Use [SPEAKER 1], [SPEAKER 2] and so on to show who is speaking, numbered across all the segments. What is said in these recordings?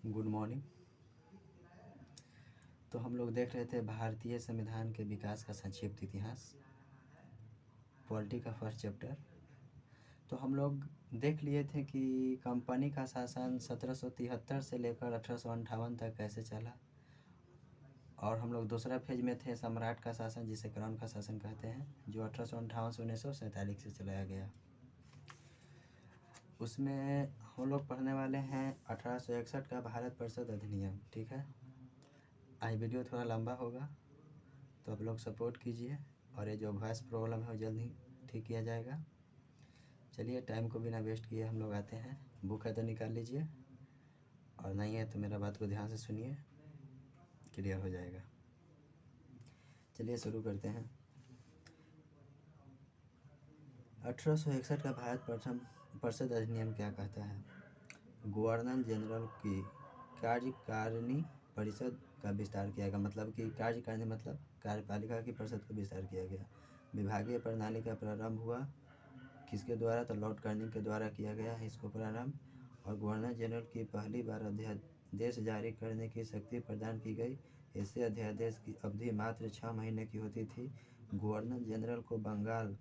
[SPEAKER 1] Good morning. तो हम लोग देख रहे थे भारतीय संविधान के विकास का संक्षिप्त इतिहास, पॉलिटी का फर्स्ट चैप्टर। तो हम लोग देख लिए थे कि कंपनी का शासन 1773 से लेकर 1858 तक कैसे चला, और हम लोग दूसरा फेज में थे सम्राट का शासन, जिसे क्राउन का शासन कहते हैं, जो 1858 से 1947 से चलाया गया। उसमें हम लोग पढ़ने वाले हैं 1861 का भारत परिषद अधिनियम। ठीक है, आज वीडियो थोड़ा लंबा होगा तो आप लोग सपोर्ट कीजिए, और ये जो वॉइस प्रॉब्लम है वो जल्द ही ठीक किया जाएगा। चलिए, टाइम को बिना वेस्ट किए हम लोग आते हैं। बुक है तो निकाल लीजिए, और नहीं है तो मेरा बात को ध्यान से सुनिए, क्लियर हो जाएगा। चलिए शुरू करते हैं। 1861 का भारत प्रथम परिषद अधिनियम क्या कहता है? गवर्नर जनरल की कार्यकारिणी परिषद का विस्तार किया गया। मतलब कि कार्यकारिणी मतलब कार्यपालिका की परिषद का विस्तार किया गया। विभागीय प्रणाली का प्रारंभ हुआ किसके द्वारा? तो लॉर्ड कर्निंग के द्वारा किया गया है इसको प्रारंभ। और गवर्नर जनरल की पहली बार अध्यादेश जारी करने की शक्ति प्रदान की गई। ऐसे अध्यादेश की अवधि मात्र 6 महीने की होती थी। गवर्नर जनरल को बंगाल,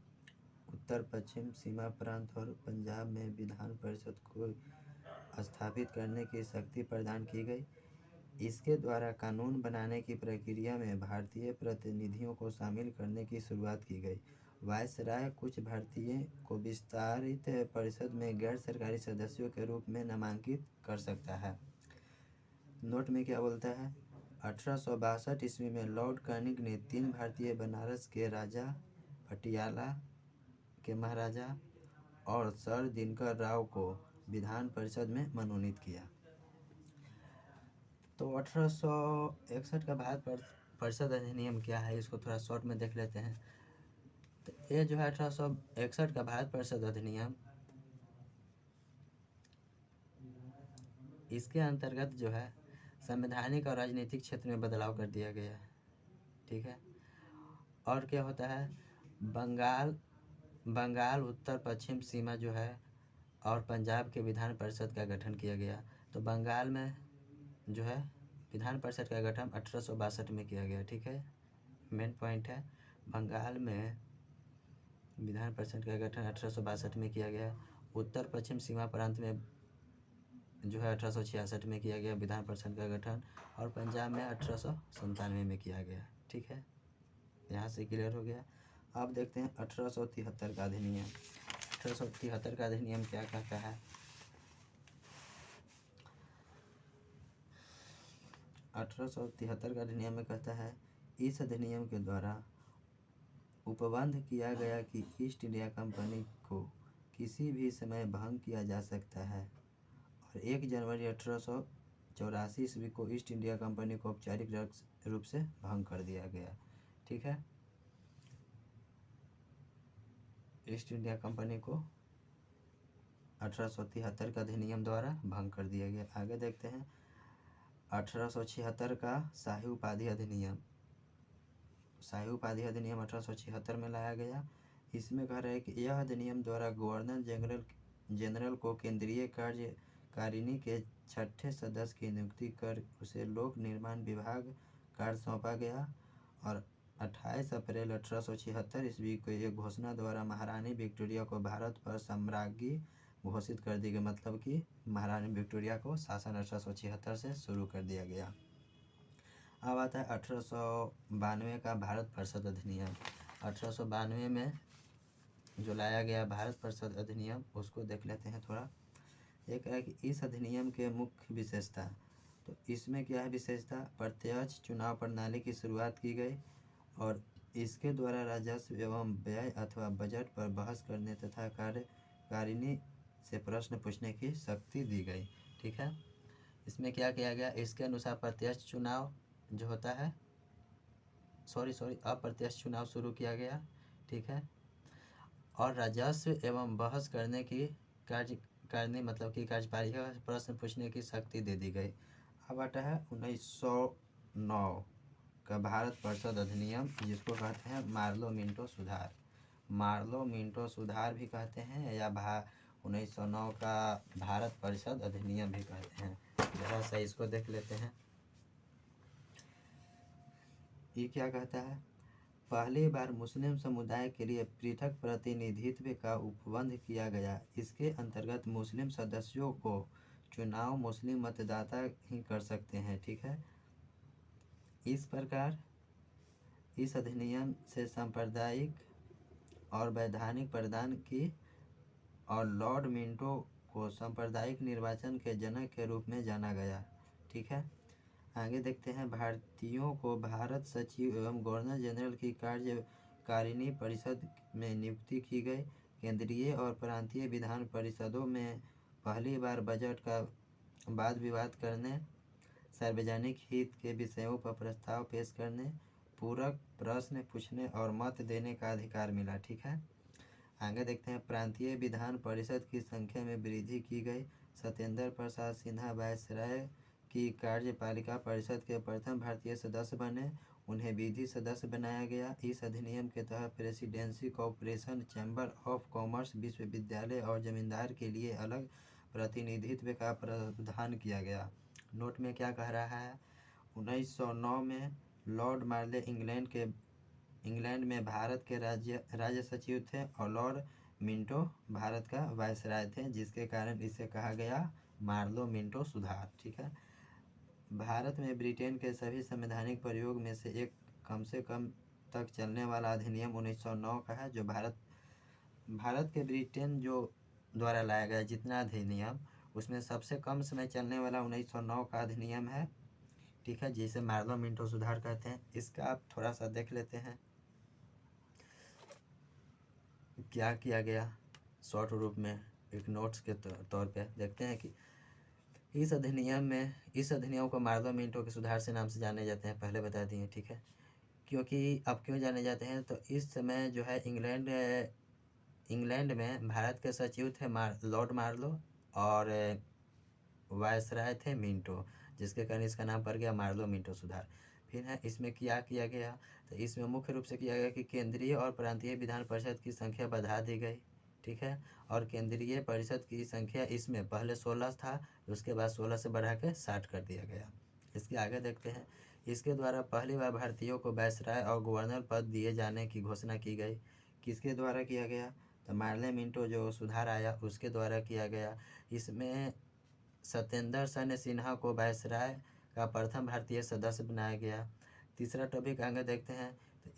[SPEAKER 1] उत्तर पश्चिम सीमा प्रांत और पंजाब में विधान परिषद को स्थापित करने की शक्ति प्रदान की गई। इसके द्वारा कानून बनाने की प्रक्रिया में भारतीय प्रतिनिधियों को शामिल करने की शुरुआत की गई। वायसराय कुछ भारतीय को विस्तारित परिषद में गैर सरकारी सदस्यों के रूप में नामांकित कर सकता है। नोट में क्या बोलता है? 1862 ईस्वी में लॉर्ड कर्निंग ने 3 भारतीय बनारस के राजा, पटियाला के महाराजा और सर दिनकर राव को विधान परिषद में मनोनीत किया। तो 1861 का भारत परिषद अधिनियम क्या है, इसको थोड़ा शॉर्ट में देख लेते हैं। तो ये जो है 1861 का भारत परिषद अधिनियम, इसके अंतर्गत जो है संवैधानिक और राजनीतिक क्षेत्र में बदलाव कर दिया गया है। ठीक है, और क्या होता है? बंगाल उत्तर पश्चिम सीमा जो है और पंजाब के विधान परिषद का गठन किया गया। तो बंगाल में जो है विधान परिषद का गठन 1862 में किया गया। ठीक है, मेन पॉइंट है, बंगाल में विधान परिषद का गठन 1862 में किया गया। उत्तर पश्चिम सीमा प्रांत में जो है 1866 में किया गया विधान परिषद का गठन, और पंजाब में 1897 में किया गया। ठीक है, यहाँ से क्लियर हो गया। अब देखते हैं 1873 का अधिनियम। 1873 का अधिनियम क्या कहता है? 1873 का अधिनियम में कहता है, इस अधिनियम के द्वारा उपबंध किया गया कि ईस्ट इंडिया कंपनी को किसी भी समय भंग किया जा सकता है। और 1 जनवरी 1884 ईस्वी को ईस्ट इंडिया कंपनी को औपचारिक रूप से भंग कर दिया गया। ठीक है, ईस्ट इंडिया कंपनी को 1873 का अधिनियम द्वारा भंग कर दिया गया। आगे देखते हैं 1876 का शाही उपाधि अधिनियम। शाही उपाधि अधिनियम 1876 में लाया गया। इसमें कह रहा है कि यह अधिनियम द्वारा गवर्नर जनरल को केंद्रीय कार्यकारिणी के 6ठे सदस्य की नियुक्ति कर उसे लोक निर्माण विभाग कार्य सौंपा गया। और 28 अप्रैल 1876 ईस्वी को एक घोषणा द्वारा महारानी विक्टोरिया को भारत पर साम्राज्ञी घोषित कर दी गई। मतलब कि महारानी विक्टोरिया को शासन 1876 से शुरू कर दिया गया। अब आता है 1892 का भारत परिषद अधिनियम। 1892 में जो लाया गया भारत परिषद अधिनियम, उसको देख लेते हैं थोड़ा। एक है कि इस अधिनियम के मुख्य विशेषता, तो इसमें क्या है विशेषता? प्रत्यक्ष चुनाव प्रणाली की शुरुआत की गई, और इसके द्वारा राजस्व एवं व्यय अथवा बजट पर बहस करने तथा कार्यकारिणी से प्रश्न पूछने की शक्ति दी गई। ठीक है, इसमें क्या किया गया? इसके अनुसार प्रत्यक्ष चुनाव जो होता है अप्रत्यक्ष चुनाव शुरू किया गया। ठीक है, और राजस्व एवं बहस करने की कार्यकारिणी मतलब कि कार्यपालिका प्रश्न पूछने की शक्ति दे दी गई। अब आता है 1909 का भारत परिषद अधिनियम, जिसको कहते हैं मार्लो मिंटो सुधार। मार्लो मिंटो सुधार भी कहते हैं, या 1909 का भारत परिषद अधिनियम भी कहते हैं। जरा सा इसको देख लेते हैं। ये क्या कहता है, पहली बार मुस्लिम समुदाय के लिए पृथक प्रतिनिधित्व का उपबंध किया गया। इसके अंतर्गत मुस्लिम सदस्यों को चुनाव मुस्लिम मतदाता ही कर सकते हैं। ठीक है, इस प्रकार इस अधिनियम से सांप्रदायिक और वैधानिक प्रदान की और लॉर्ड मिंटो को सांप्रदायिक निर्वाचन के जनक के रूप में जाना गया। ठीक है, आगे देखते हैं। भारतीयों को भारत सचिव एवं गवर्नर जनरल की कार्यकारिणी परिषद में नियुक्ति की गई। केंद्रीय और प्रांतीय विधान परिषदों में पहली बार बजट का वाद विवाद करने, सार्वजनिक हित के विषयों पर प्रस्ताव पेश करने, पूरक प्रश्न पूछने और मत देने का अधिकार मिला। ठीक है, आगे देखते हैं। प्रांतीय विधान परिषद की संख्या में वृद्धि की गई। सत्येंद्र प्रसाद सिन्हा वायसराय की कार्यपालिका परिषद के प्रथम भारतीय सदस्य बने। उन्हें विधि सदस्य बनाया गया। इस अधिनियम के तहत presidency corporation, chamber of commerce, विश्वविद्यालय और जमींदार के लिए अलग प्रतिनिधित्व का प्रावधान किया गया। नोट में क्या कह रहा है, 1909 में लॉर्ड मार्ले इंग्लैंड में भारत के राज्य सचिव थे और लॉर्ड मिंटो भारत का वायसराय थे, जिसके कारण इसे कहा गया मार्लो मिंटो सुधार। ठीक है, भारत में ब्रिटेन के सभी संवैधानिक प्रयोग में से एक कम से कम तक चलने वाला अधिनियम 1909 का है। जो भारत के ब्रिटेन जो द्वारा लाया गया जितना अधिनियम, उसमें सबसे कम समय चलने वाला 1909 का अधिनियम है। ठीक है, जिसे मार्लो मिंटो सुधार कहते हैं। इसका आप थोड़ा सा देख लेते हैं क्या किया गया शॉर्ट रूप में, एक नोट्स के तौर पे देखते हैं कि इस अधिनियम को मार्लो मिंटो के सुधार से नाम से जाने जाते हैं, पहले बता दिए। ठीक है, क्योंकि अब क्यों जाने जाते हैं, तो इस समय जो है इंग्लैंड में भारत के सचिव थे लॉर्ड मार्लो और वायसराय थे मिंटो, जिसके कारण इसका नाम पड़ गया मार्लो मिंटो सुधार। फिर है इसमें क्या किया गया, तो इसमें मुख्य रूप से किया गया कि केंद्रीय और प्रांतीय विधान परिषद की संख्या बढ़ा दी गई। ठीक है, और केंद्रीय परिषद की संख्या इसमें पहले 16 था, उसके बाद 16 से बढ़ा के 60 कर दिया गया। इसके आगे देखते हैं। इसके द्वारा पहली बार भारतीयों को वायसराय और गवर्नर पद दिए जाने की घोषणा की गई। किसके द्वारा किया गया, तो मार्ले मिंटो जो सुधार आया उसके द्वारा किया गया। इसमें सत्येंद्र सिन्हा को वायसराय का प्रथम भारतीय सदस्य बनाया गया। तीसरा टॉपिक आगे देखते हैं। तो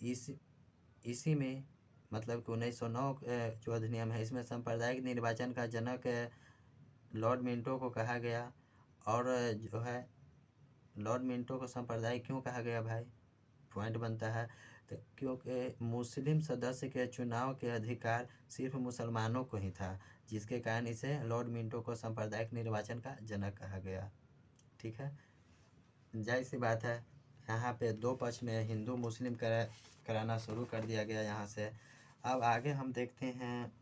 [SPEAKER 1] इसी में मतलब कि 1909 जो अधिनियम है, इसमें सांप्रदायिक निर्वाचन का जनक लॉर्ड मिंटो को कहा गया। और जो है लॉर्ड मिंटो को सांप्रदायिक क्यों कहा गया भाई, पॉइंट बनता है, तो क्योंकि मुस्लिम सदस्य के चुनाव के अधिकार सिर्फ मुसलमानों को ही था, जिसके कारण इसे लॉर्ड मिंटो को सांप्रदायिक निर्वाचन का जनक कहा गया। ठीक है, जाहिर सी बात है यहाँ पे दो पक्ष में हिंदू मुस्लिम कराना शुरू कर दिया गया यहाँ से। अब आगे हम देखते हैं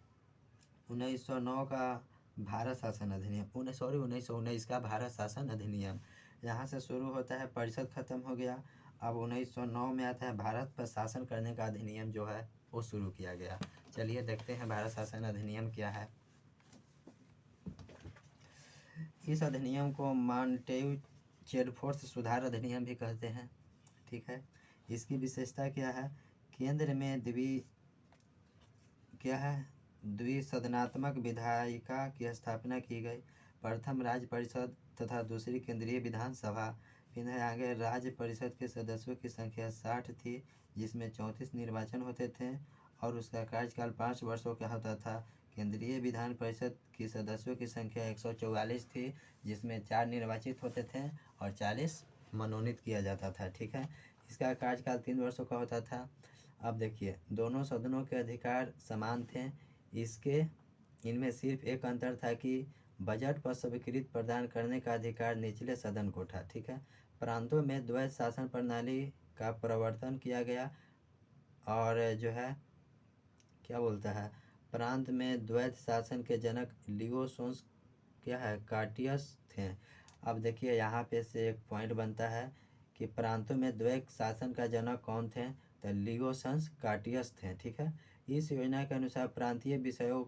[SPEAKER 1] 1909 का भारत शासन अधिनियम, 1919 का भारत शासन अधिनियम। यहाँ से शुरू होता है, परिषद खत्म हो गया। अब 1909 में आता है भारत पर शासन करने का अधिनियम जो है वो शुरू किया गया। चलिए देखते हैं भारत शासन अधिनियम क्या है। इस अधिनियम को मॉन्टेग्यू चेडफोर्ड सुधार अधिनियम भी कहते हैं। ठीक है, इसकी विशेषता क्या है, केंद्र में द्विसदनात्मक विधायिका की स्थापना की गई। प्रथम राज्य परिषद तथा दूसरी केंद्रीय विधानसभा। फिर आगे राज्य परिषद के सदस्यों की संख्या 60 थी, जिसमें 34 निर्वाचन होते थे और उसका कार्यकाल 5 वर्षों का होता था। केंद्रीय विधान परिषद की सदस्यों की संख्या 144 थी, जिसमें 4 निर्वाचित होते थे और 40 मनोनीत किया जाता था। ठीक है, इसका कार्यकाल 3 वर्षों का होता था। अब देखिए, दोनों सदनों के अधिकार समान थे। इनमें सिर्फ एक अंतर था कि बजट पर स्वीकृति प्रदान करने का अधिकार निचले सदन को था। ठीक है, प्रांतों में द्वैत शासन प्रणाली का प्रवर्तन किया गया और जो है क्या बोलता है, प्रांत में द्वैत शासन के जनक लियो सोंस क्या है, कार्टियस थे। अब देखिए यहाँ पे से एक पॉइंट बनता है कि प्रांतों में द्वैत शासन का जनक कौन थे, तो लियो सोंस कार्टियस थे। ठीक है, इस योजना के अनुसार प्रांतीय विषयों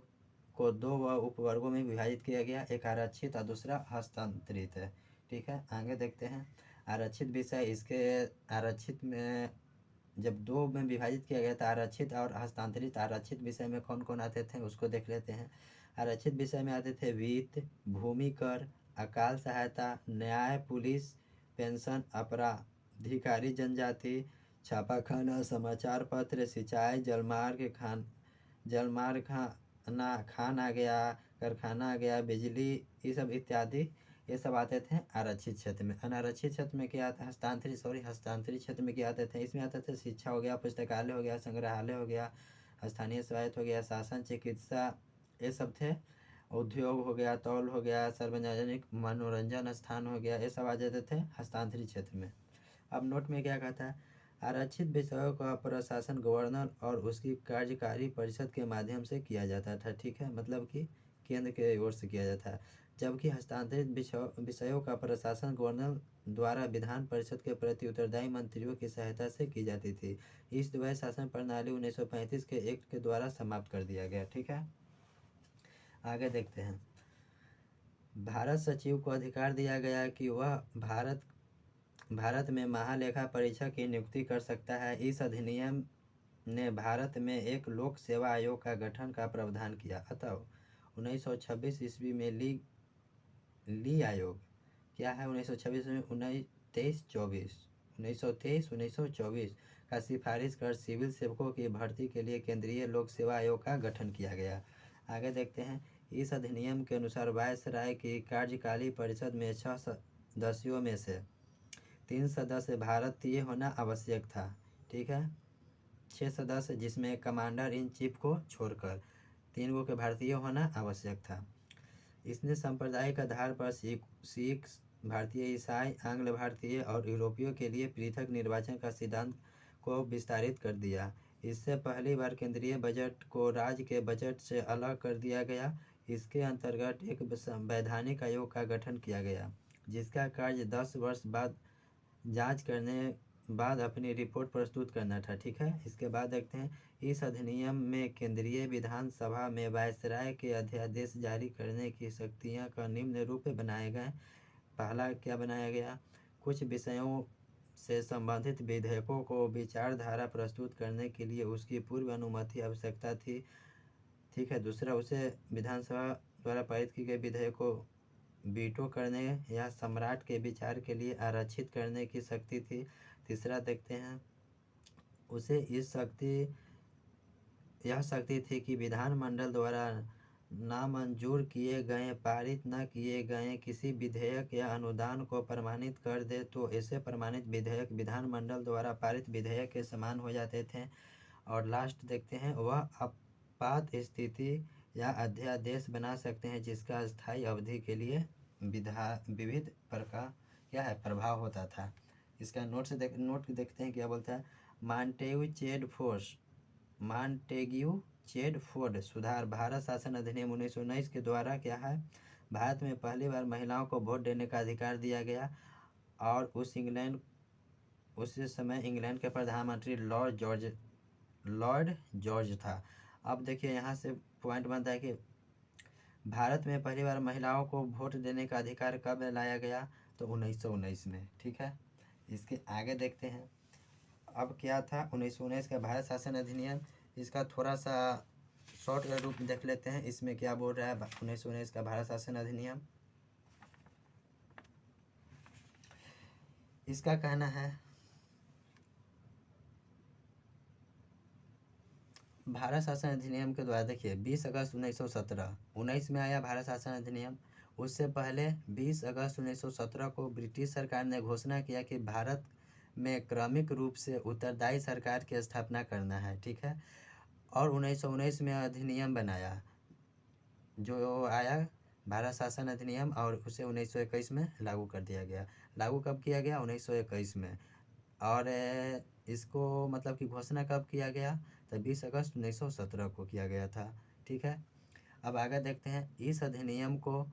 [SPEAKER 1] को 2 उपवर्गों में विभाजित किया गया, एक आरक्षित और दूसरा हस्तांतरित है। ठीक है, आगे देखते हैं आरक्षित विषय। इसके आरक्षित में जब दो में विभाजित किया गया था, आरक्षित और हस्तांतरित। आरक्षित विषय में कौन कौन आते थे उसको देख लेते हैं। आरक्षित विषय में आते थे वित्त, भूमि कर, अकाल सहायता, न्याय, पुलिस, पेंशन, अपराधिकारी जनजाति, छापाखाना, समाचार पत्र, सिंचाई, जलमार्ग खान आ गया, कारखाना आ गया, बिजली, ये सब इत्यादि, ये सब आते थे आरक्षित क्षेत्र में। अनारक्षित क्षेत्र में क्या आता है, हस्तांतरित क्षेत्र में क्या आते थे, इसमें आते थे शिक्षा हो गया, पुस्तकालय हो गया, संग्रहालय हो गया, स्थानीय स्वायत्त हो गया, शासन, चिकित्सा, ये सब थे। उद्योग हो गया, तौल हो गया, सार्वजनिक मनोरंजन स्थान हो गया, ये सब आ जाते थे हस्तांतरित क्षेत्र में। अब नोट में क्या कहता है, आरक्षित विषयों का प्रशासन गवर्नर और उसकी कार्यकारी परिषद के माध्यम से किया जाता था। ठीक है, मतलब कि केंद्र के ओर से किया जाता है। जबकि हस्तांतरित विषयों का प्रशासन गवर्नर द्वारा विधान परिषद के प्रति उत्तरदायी मंत्रियों की सहायता से की जाती थी। इस द्वैध शासन प्रणाली 1935 के एक्ट के द्वारा समाप्त कर दिया गया। ठीक है, आगे देखते हैं। भारत सचिव को अधिकार दिया गया कि वह भारत में महालेखा परीक्षक की नियुक्ति कर सकता है। इस अधिनियम ने भारत में एक लोक सेवा आयोग का गठन का प्रावधान किया। अतः 1926 ईस्वी में ली आयोग क्या है, 1926 में 1923 का सिफारिश कर सिविल सेवकों की भर्ती के लिए केंद्रीय लोक सेवा आयोग का गठन किया गया। आगे देखते हैं। इस अधिनियम के अनुसार वायसराय की कार्यकारी परिषद में 6 सदस्यों में से 3 सदस्य भारतीय होना आवश्यक था। ठीक है, 6 सदस्य जिसमें कमांडर इन चीफ को छोड़कर 3 गो के भारतीय होना आवश्यक था। इसने सांप्रदायिक आधार पर सिख, भारतीय, ईसाई, आंग्ल भारतीय और यूरोपियों के लिए पृथक निर्वाचन का सिद्धांत को विस्तारित कर दिया। इससे पहली बार केंद्रीय बजट को राज्य के बजट से अलग कर दिया गया। इसके अंतर्गत एक वैधानिक आयोग का गठन किया गया, जिसका कार्य 10 वर्ष बाद जांच करने बाद अपनी रिपोर्ट प्रस्तुत करना था। ठीक है, इसके बाद देखते हैं। इस अधिनियम में केंद्रीय विधानसभा में वायसराय के अध्यादेश जारी करने की शक्तियां का निम्न रूप बनाए गए। पहला क्या बनाया गया, कुछ विषयों से संबंधित विधेयकों को विचारधारा प्रस्तुत करने के लिए उसकी पूर्व अनुमति आवश्यकता थी। ठीक है, दूसरा, उसे विधानसभा द्वारा पारित की गई विधेयक को वीटो करने या सम्राट के विचार के लिए आरक्षित करने की शक्ति थी। तीसरा देखते हैं, उसे यह शक्ति थी कि विधानमंडल द्वारा नामंजूर किए गए, पारित न किए गए किसी विधेयक या अनुदान को प्रमाणित कर दे तो ऐसे प्रमाणित विधेयक विधानमंडल द्वारा पारित विधेयक के समान हो जाते थे। और लास्ट देखते हैं, वह आपात स्थिति या अध्यादेश बना सकते हैं जिसका स्थायी अवधि के लिए विविध प्रकार क्या है प्रभाव होता था। इसका नोट देखते हैं क्या बोलता है। मॉन्टेग्यू चेडफोर्ड सुधार भारत शासन अधिनियम 1919 के द्वारा क्या है, भारत में पहली बार महिलाओं को वोट देने का अधिकार दिया गया। और उस समय इंग्लैंड के प्रधानमंत्री लॉर्ड जॉर्ज था। अब देखिए यहाँ से पॉइंट बनता है कि भारत में पहली बार महिलाओं को वोट देने का अधिकार कब लाया गया, तो 1919 में। ठीक है, इसके आगे देखते हैं। अब क्या था 1919 का भारत शासन अधिनियम, इसका थोड़ा सा शॉर्ट रूप देख लेते हैं। इसमें क्या बोल रहा है 1919 का भारत शासन अधिनियम। इसका कहना है, भारत शासन अधिनियम के द्वारा देखिए 20 अगस्त 1919 में आया भारत शासन अधिनियम। उससे पहले 20 अगस्त 1917 को ब्रिटिश सरकार ने घोषणा किया कि भारत में क्रमिक रूप से उत्तरदायी सरकार की स्थापना करना है। ठीक है, और 1919 में अधिनियम बनाया जो आया भारत शासन अधिनियम, और उसे 1921 में लागू कर दिया गया। लागू कब किया गया, 1921 में। और इसको मतलब कि घोषणा कब किया गया, तो 20 अगस्त 1917 को किया गया था। ठीक है, अब आगे देखते हैं। इस अधिनियम को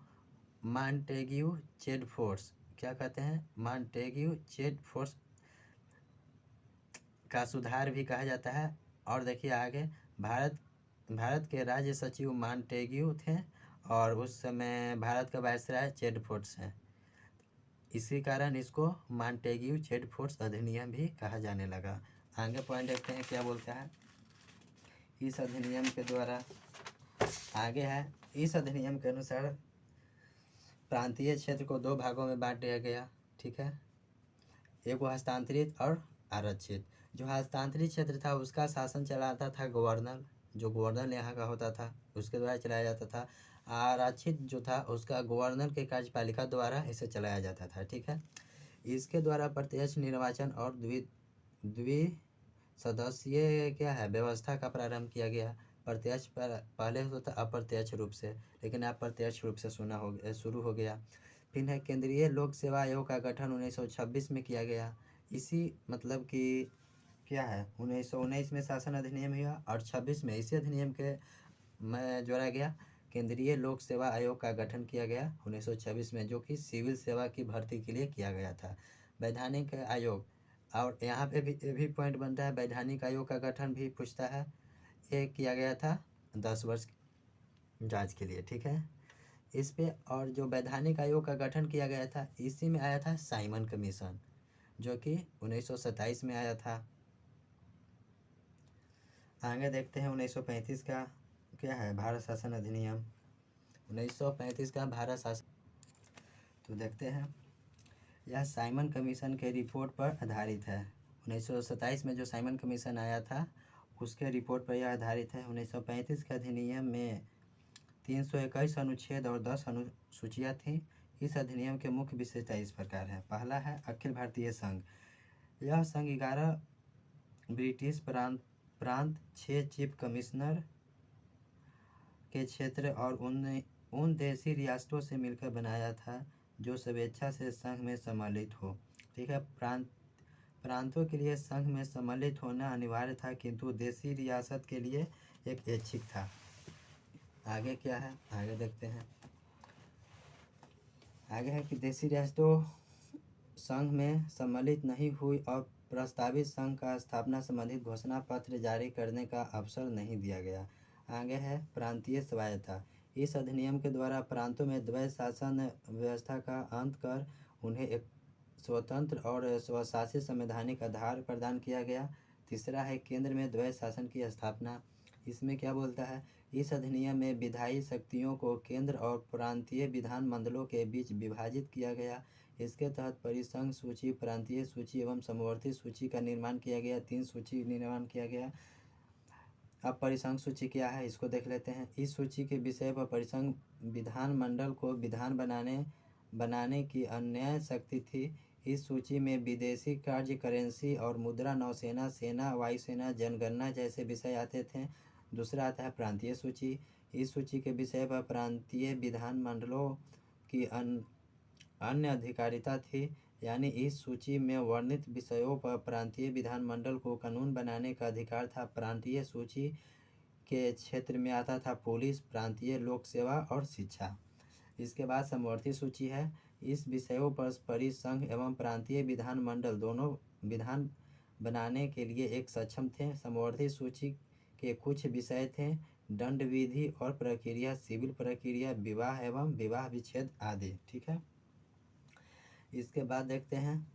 [SPEAKER 1] मॉन्टेग्यू चेडफोर्ड क्या कहते हैं, मॉन्टेग्यू चेडफोर्ड का सुधार भी कहा जाता है। और देखिए आगे, भारत के राज्य सचिव मॉन्टेग्यू थे और उस समय भारत का वायसराय चेडफोर्ड हैं। इसी कारण इसको मॉन्टेग्यू चेडफोर्ड अधिनियम भी कहा जाने लगा। आगे पॉइंट देखते हैं क्या बोलता है। इस अधिनियम के द्वारा आगे है, इस अधिनियम के अनुसार प्रांतीय क्षेत्र को दो भागों में बांट दिया गया। ठीक है, एक हस्तांतरित और आरक्षित। जो हस्तांतरित क्षेत्र था उसका शासन चलाता था गवर्नर, जो गवर्नर यहाँ का होता था उसके द्वारा चलाया जाता था। आरक्षित जो था उसका गवर्नर के कार्यपालिका द्वारा इसे चलाया जाता था। ठीक है, इसके द्वारा प्रत्यक्ष निर्वाचन और द्वि सदस्यीय क्या है व्यवस्था का प्रारंभ किया गया। प्रत्यक्ष पहले होता था अप्रत्यक्ष रूप से, लेकिन अब प्रत्यक्ष रूप से शुरू हो गया। फिर है केंद्रीय लोक सेवा आयोग का गठन 1926 में किया गया। इसी मतलब कि क्या है 1919 में शासन अधिनियम हुआ और 26 में इसी अधिनियम के में जोड़ा गया केंद्रीय लोक सेवा आयोग का गठन किया गया 1926 में, जो कि सिविल सेवा की भर्ती के लिए किया गया था। वैधानिक आयोग, और यहाँ पे भी पॉइंट बनता है, वैधानिक आयोग का गठन भी पूछता है। ये किया गया था 10 वर्ष जांच के लिए। ठीक है, इस पे और जो वैधानिक आयोग का गठन किया गया था इसी में आया था साइमन कमीशन, जो कि 1927 में आया था। आगे देखते हैं 1935 का क्या है भारत शासन अधिनियम। 1935 का भारत शासन, तो देखते हैं यह साइमन कमीशन के रिपोर्ट पर आधारित है। 1927 में जो साइमन कमीशन आया था उसके रिपोर्ट पर यह आधारित है। 1935 के अधिनियम में 321 अनुच्छेद और 10 अनुसूचियाँ थीं। इस अधिनियम के मुख्य विशेषता इस प्रकार है। पहला है अखिल भारतीय संघ। यह संघ 11 ब्रिटिश प्रांत 6 चीफ कमिश्नर के क्षेत्र और उन देशी रियासतों से मिलकर बनाया था जो स्वेच्छा से संघ में सम्मिलित हो। ठीक है, प्रांतों के लिए संघ में सम्मिलित होना अनिवार्य था, किंतु देशी रियासत के लिए एक ऐच्छिक था। आगे क्या है, आगे देखते हैं। आगे है कि देशी रियासतों संघ में सम्मिलित नहीं हुई और प्रस्तावित संघ का स्थापना संबंधित घोषणा पत्र जारी करने का अवसर नहीं दिया गया। आगे है प्रांतीय स्वायत्तता। इस अधिनियम के द्वारा प्रांतों में द्वैध शासन व्यवस्था का अंत कर उन्हें एक स्वतंत्र और स्वशासित संवैधानिक आधार प्रदान किया गया। तीसरा है केंद्र में द्वैध शासन की स्थापना। इसमें क्या बोलता है, इस अधिनियम में विधायी शक्तियों को केंद्र और प्रांतीय विधान मंडलों के बीच विभाजित किया गया। इसके तहत परिसंघ सूची, प्रांतीय सूची एवं समवर्ती सूची का निर्माण किया गया। 3 सूची निर्माण किया गया। अब परिसंघ सूची क्या है इसको देख लेते हैं। इस सूची के विषय पर परिसंघ विधान मंडल को विधान बनाने की अन्य शक्ति थी। इस सूची में विदेशी कार्य, करेंसी और मुद्रा, नौसेना, सेना, वायुसेना, जनगणना जैसे विषय आते थे। दूसरा आता है प्रांतीय सूची। इस सूची के विषय पर प्रांतीय विधान मंडलों की अन्य अधिकारिता थी, यानी इस सूची में वर्णित विषयों पर प्रांतीय विधान मंडल को कानून बनाने का अधिकार था। प्रांतीय सूची के क्षेत्र में आता था पुलिस, प्रांतीय लोक सेवा और शिक्षा। इसके बाद समवर्ती सूची है। इस विषयों पर परिसंघ एवं प्रांतीय विधान मंडल दोनों विधान बनाने के लिए एक सक्षम थे। समवर्ती सूची के कुछ विषय थे दंड विधि और प्रक्रिया, सिविल प्रक्रिया, विवाह एवं विवाह विच्छेद आदि। ठीक है, इसके बाद देखते हैं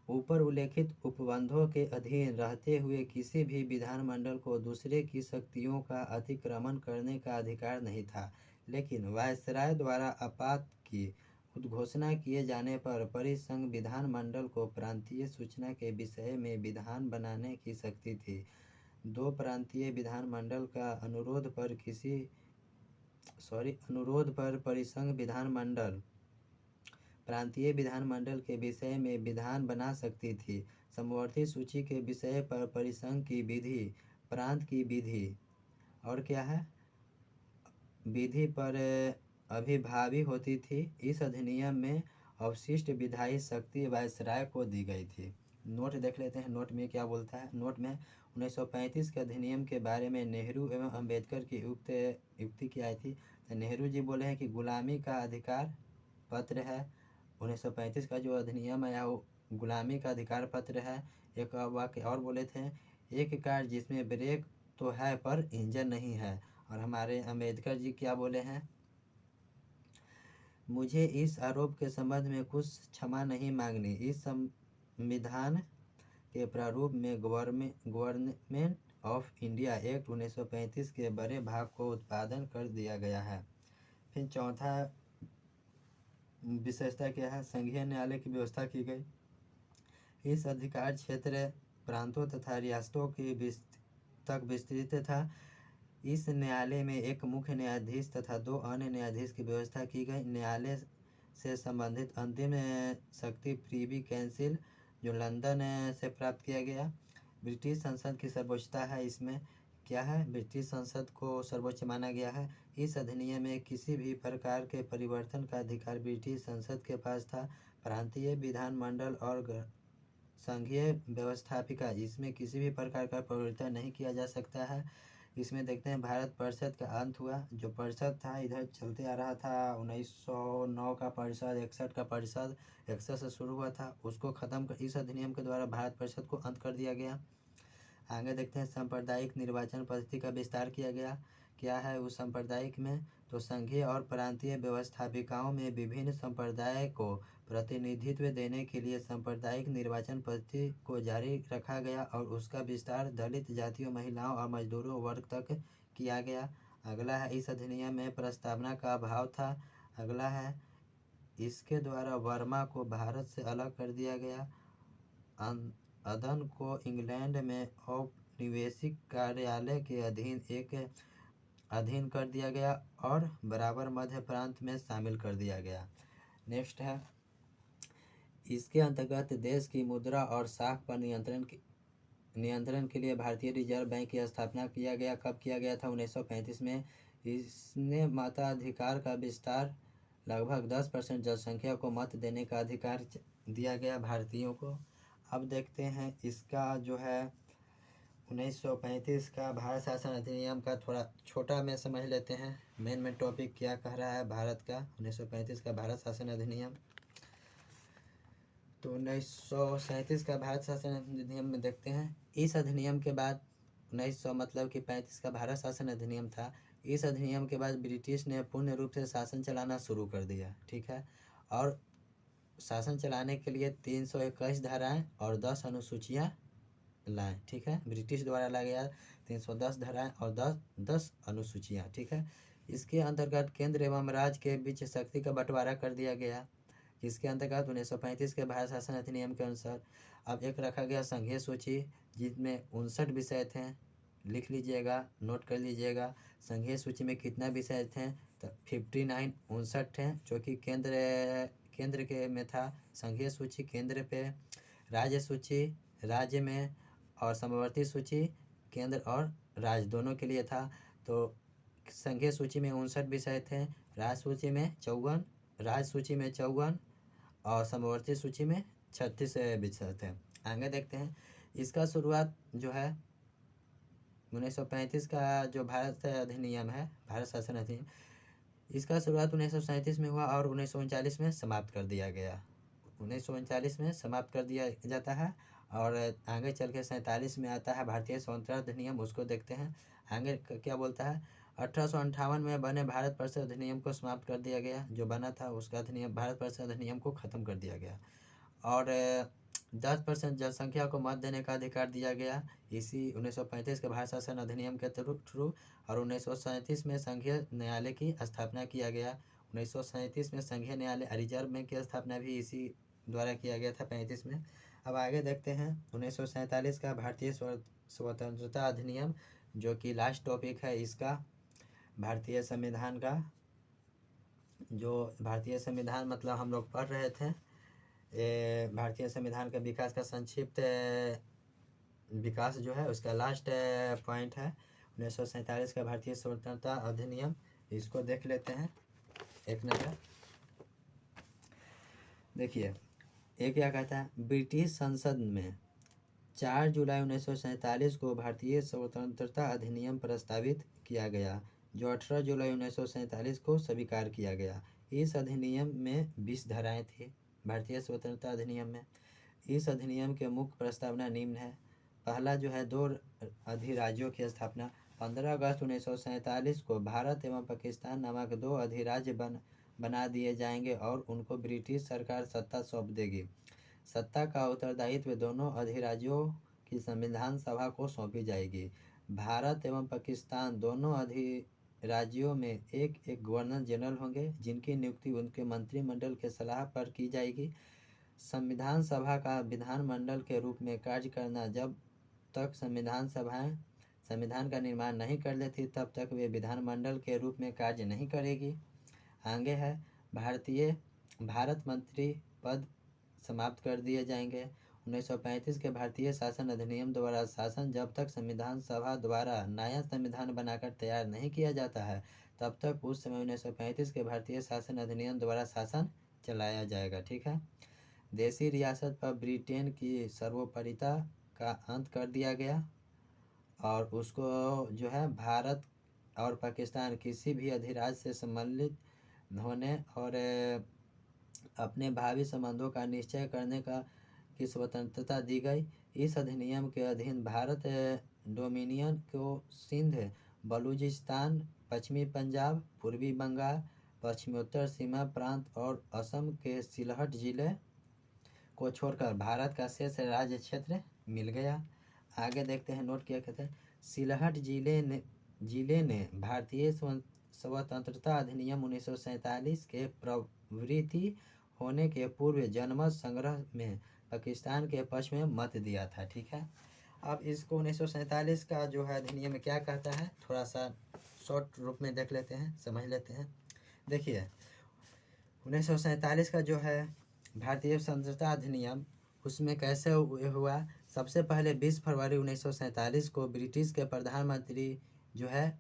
[SPEAKER 1] ऊपर उल्लेखित उपबंधों के अधीन रहते हुए किसी भी विधानमंडल को दूसरे की शक्तियों का अतिक्रमण करने का अधिकार नहीं था, लेकिन वायसराय द्वारा आपात की उद्घोषणा किए जाने पर परिसंघ विधानमंडल को प्रांतीय सूचना के विषय में विधान बनाने की शक्ति थी। 2 प्रांतीय विधानमंडल का अनुरोध पर परिसंघ विधानमंडल प्रांतीय विधानमंडल के विषय में विधान बना सकती थी। समवर्ती सूची के विषय पर परिसंघ की विधि, प्रांत की विधि और क्या है विधि पर अभिभावी होती थी। इस अधिनियम में अवशिष्ट विधायी शक्ति वायसराय को दी गई थी। नोट देख लेते हैं, नोट में क्या बोलता है। नोट में 1935 के अधिनियम के बारे में नेहरू एवं अम्बेडकर की युक्ति की आई थी। तो नेहरू जी बोले हैं कि गुलामी का अधिकार पत्र है। 1935 का जो अधिनियम आया वो गुलामी का अधिकार पत्र है। एक वाक्य और बोले थे, एक कार जिसमें ब्रेक तो है पर इंजन नहीं है। और हमारे अम्बेडकर जी क्या बोले हैं, मुझे इस आरोप के संबंध में कुछ क्षमा नहीं मांगनी। इस संविधान के प्रारूप में गवर्नमेंट ऑफ इंडिया एक्ट 1935 के बड़े भाग को उत्पादन कर दिया गया है। फिर चौथा विशेषता क्या है? संघीय न्यायालय की व्यवस्था की गई। इस अधिकार क्षेत्र प्रांतों तथा रियासतों की तक विस्तृत था। इस न्यायालय में एक मुख्य न्यायाधीश तथा 2 अन्य न्यायाधीश की व्यवस्था की गई। न्यायालय से संबंधित अंतिम शक्ति प्रीवी काउंसिल जो लंदन से प्राप्त किया गया। ब्रिटिश संसद की सर्वोच्चता है। इसमें क्या है? ब्रिटिश संसद को सर्वोच्च माना गया है। इस अधिनियम में किसी भी प्रकार के परिवर्तन का अधिकार ब्रिटिश संसद के पास था। प्रांतीय विधानमंडल और संघीय व्यवस्थापिका, इसमें किसी भी प्रकार का परिवर्तन नहीं किया जा सकता है। इसमें देखते हैं भारत परिषद का अंत हुआ। जो परिषद था इधर चलते आ रहा था, 1909 का परिषद, 61 का परिषद, 61 से शुरू हुआ था, उसको ख़त्म कर इस अधिनियम के द्वारा भारत परिषद को अंत कर दिया गया। आगे देखते हैं सांप्रदायिक निर्वाचन पद्धति का विस्तार किया गया। क्या है उस सांप्रदायिक में? तो संघीय और प्रांतीय व्यवस्थापिकाओं में विभिन्न संप्रदाय को प्रतिनिधित्व देने के लिए सांप्रदायिक निर्वाचन पद्धति को जारी रखा गया और उसका विस्तार दलित जातियों, महिलाओं और मजदूरों वर्ग तक किया गया। अगला है इस अधिनियम में प्रस्तावना का अभाव था। अगला है इसके द्वारा वर्मा को भारत से अलग कर दिया गया। अदन को इंग्लैंड में औपनिवेशिक कार्यालय के अधीन कर दिया गया और बराबर मध्य प्रांत में शामिल कर दिया गया। नेक्स्ट है इसके अंतर्गत देश की मुद्रा और साख पर नियंत्रण के लिए भारतीय रिजर्व बैंक की स्थापना किया गया। कब किया गया था? 1935 में। इसने मताधिकार का विस्तार, लगभग 10% जनसंख्या को मत देने का अधिकार दिया गया भारतीयों को। अब देखते हैं इसका जो है 1935 का भारत शासन अधिनियम का थोड़ा छोटा में समझ लेते हैं। मेन टॉपिक क्या कह रहा है भारत का 1935 का भारत शासन अधिनियम। तो 1937 का भारत शासन अधिनियम में देखते हैं। इस अधिनियम के बाद 1900 मतलब कि 35 का भारत शासन अधिनियम था। इस अधिनियम के बाद ब्रिटिश ने पूर्ण रूप से शासन चलाना शुरू कर दिया। ठीक है, और शासन चलाने के लिए 321 धाराएं और 10 अनुसूचियां लाएं। ठीक है, ब्रिटिश द्वारा लाया गया 310 धाराएं और 10 अनुसूचियां। ठीक है, इसके अंतर्गत केंद्र एवं राज्य के बीच शक्ति का बंटवारा कर दिया गया। इसके अंतर्गत 1935 के भारत शासन अधिनियम के अनुसार अब एक रखा गया संघीय सूची, जिसमें 59 विषय थे। लिख लीजिएगा, नोट कर लीजिएगा। संघीय सूची में कितना विषय थे? तो 59 59 थे, जो कि केंद्र के में था। संघीय सूची केंद्र पे, राज्य सूची राज्य में, और समवर्ती सूची केंद्र और राज्य दोनों के लिए था। तो संघीय सूची में 59 विषय थे, राज्य सूची में 54 और समवर्ती सूची में 36 विषय थे। आगे देखते हैं इसका शुरुआत जो है 1935 का जो भारत अधिनियम है, भारत शासन अधिनियम, इसका शुरुआत 1937 में हुआ और 1939 में समाप्त कर दिया गया। 1939 में समाप्त कर दिया जाता है और आगे चल के 47 में आता है भारतीय स्वतंत्रता अधिनियम। उसको देखते हैं आगे क्या बोलता है। 1858 में बने भारत परिषद अधिनियम को समाप्त कर दिया गया। जो बना था उसका अधिनियम, भारत परिषद अधिनियम को ख़त्म कर दिया गया और 10% जनसंख्या को मत देने का अधिकार दिया गया इसी 1935 के भारत शासन अधिनियम के थ्रू। और 1937 में संघीय न्यायालय की स्थापना किया गया। 1937 में संघीय न्यायालय रिजर्व बैंक की स्थापना भी इसी द्वारा किया गया था 35 में। अब आगे देखते हैं 1947 का भारतीय स्वतंत्रता अधिनियम, जो कि लास्ट टॉपिक है इसका। भारतीय संविधान का, जो भारतीय संविधान मतलब हम लोग पढ़ रहे थे, भारतीय संविधान का विकास का संक्षिप्त विकास जो है उसका लास्ट पॉइंट है 1947 का भारतीय स्वतंत्रता अधिनियम। इसको देख लेते हैं एक नज़र। देखिए ये क्या कहता है। ब्रिटिश संसद में 4 जुलाई 1947 को भारतीय स्वतंत्रता अधिनियम प्रस्तावित किया गया, जो 18 जुलाई 1947 को स्वीकार किया गया। इस अधिनियम में 20 धाराएं थी भारतीय स्वतंत्रता अधिनियम में। इस अधिनियम के मुख्य प्रस्तावना निम्न है। पहला जो है 2 अधिराज्यों की स्थापना। 15 अगस्त 1947 को भारत एवं पाकिस्तान नामक 2 अधिराज्य बना दिए जाएंगे और उनको ब्रिटिश सरकार सत्ता सौंप देगी। सत्ता का उत्तरदायित्व दोनों अधिराज्यों की संविधान सभा को सौंपी जाएगी। भारत एवं पाकिस्तान दोनों अधिराज्यों में एक एक गवर्नर जनरल होंगे, जिनकी नियुक्ति उनके मंत्रिमंडल के सलाह पर की जाएगी। संविधान सभा का विधानमंडल के रूप में कार्य करना, जब तक संविधान सभाएं संविधान का निर्माण नहीं कर लेती तब तक वे विधानमंडल के रूप में कार्य नहीं करेगी। आगे है भारत मंत्री पद समाप्त कर दिए जाएंगे। 1935 के भारतीय शासन अधिनियम द्वारा शासन जब तक संविधान सभा द्वारा नया संविधान बनाकर तैयार नहीं किया जाता है, तब तक उस समय 1935 के भारतीय शासन अधिनियम द्वारा शासन चलाया जाएगा। ठीक है। देशी रियासत पर ब्रिटेन की सर्वोपरिता का अंत कर दिया गया और उसको जो है भारत और पाकिस्तान किसी भी अधिराज्य से सम्मिलित होने और अपने भावी संबंधों का निश्चय करने की स्वतंत्रता दी गई। इस अधिनियम के अधीन भारत डोमिनियन को सिंध, बलूचिस्तान, पश्चिमी पंजाब, पूर्वी बंगाल, पश्चिमोत्तर सीमा प्रांत और असम के सिलहट जिले को छोड़कर भारत का शेष राज्य क्षेत्र मिल गया। आगे देखते हैं, नोट किया कहते हैं, सिलहट जिले ने भारतीय स्वतंत्रता अधिनियम 1947 के प्रवृत्ति होने के पूर्व जनमत संग्रह में पाकिस्तान के पक्ष में मत दिया था। ठीक है। अब इसको 1947 का जो है अधिनियम क्या कहता है, थोड़ा सा शॉर्ट रूप में देख लेते हैं, समझ लेते हैं। देखिए 1947 का जो है भारतीय स्वतंत्रता अधिनियम, उसमें कैसे हुआ। सबसे पहले 20 फरवरी 1947 को ब्रिटिश के प्रधानमंत्री जो है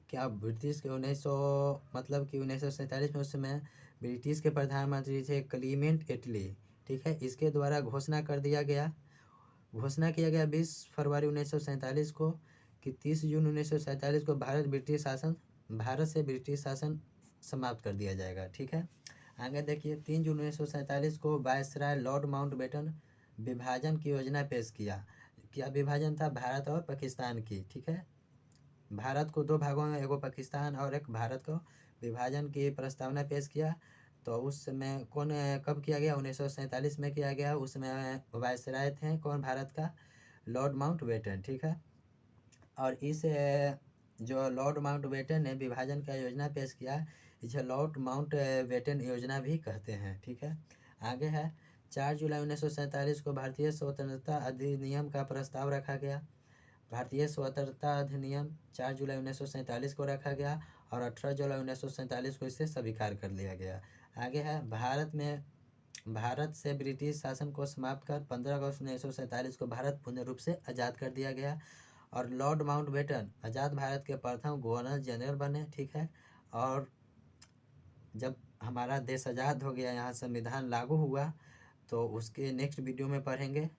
[SPEAKER 1] क्या ब्रिटिश के 1947 में उस समय ब्रिटिश के प्रधानमंत्री थे क्लीमेंट एटली। ठीक है। इसके द्वारा घोषणा किया गया 20 फरवरी 1947 को कि 30 जून 1947 को भारत से ब्रिटिश शासन समाप्त कर दिया जाएगा। ठीक है। आगे देखिए 3 जून 1947 को वायसराय लॉर्ड माउंटबेटन विभाजन की योजना पेश किया। क्या विभाजन था, भारत और पाकिस्तान की। ठीक है। भारत को दो भागों में, एक पाकिस्तान और एक भारत को विभाजन की प्रस्तावना पेश किया। तो उस समय कब किया गया, 1947 में किया गया। उसमें वायसराय थे कौन, भारत का लॉर्ड माउंटबेटन। ठीक है। और इस जो लॉर्ड माउंटबेटन ने विभाजन का योजना पेश किया, इसे लॉर्ड माउंटबेटन योजना भी कहते हैं। ठीक है। आगे है 4 जुलाई 1947 को भारतीय स्वतंत्रता अधिनियम का प्रस्ताव रखा गया। भारतीय स्वतंत्रता अधिनियम 4 जुलाई 1947 को रखा गया और 18 जुलाई 1947 को इसे स्वीकार कर लिया गया। आगे है भारत से ब्रिटिश शासन को समाप्त कर 15 अगस्त 1947 को भारत पूर्ण रूप से आज़ाद कर दिया गया और लॉर्ड माउंटबेटन आज़ाद भारत के प्रथम गवर्नर जनरल बने। ठीक है। और जब हमारा देश आज़ाद हो गया, यहाँ संविधान लागू हुआ, तो उसके नेक्स्ट वीडियो में पढ़ेंगे।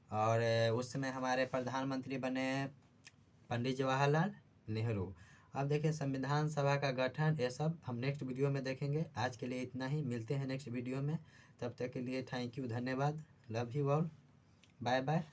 [SPEAKER 1] और उस समय हमारे प्रधानमंत्री बने पंडित जवाहरलाल नेहरू। अब देखिए संविधान सभा का गठन, ये सब हम नेक्स्ट वीडियो में देखेंगे। आज के लिए इतना ही, मिलते हैं नेक्स्ट वीडियो में। तब तक के लिए थैंक यू, धन्यवाद, love you all, bye bye.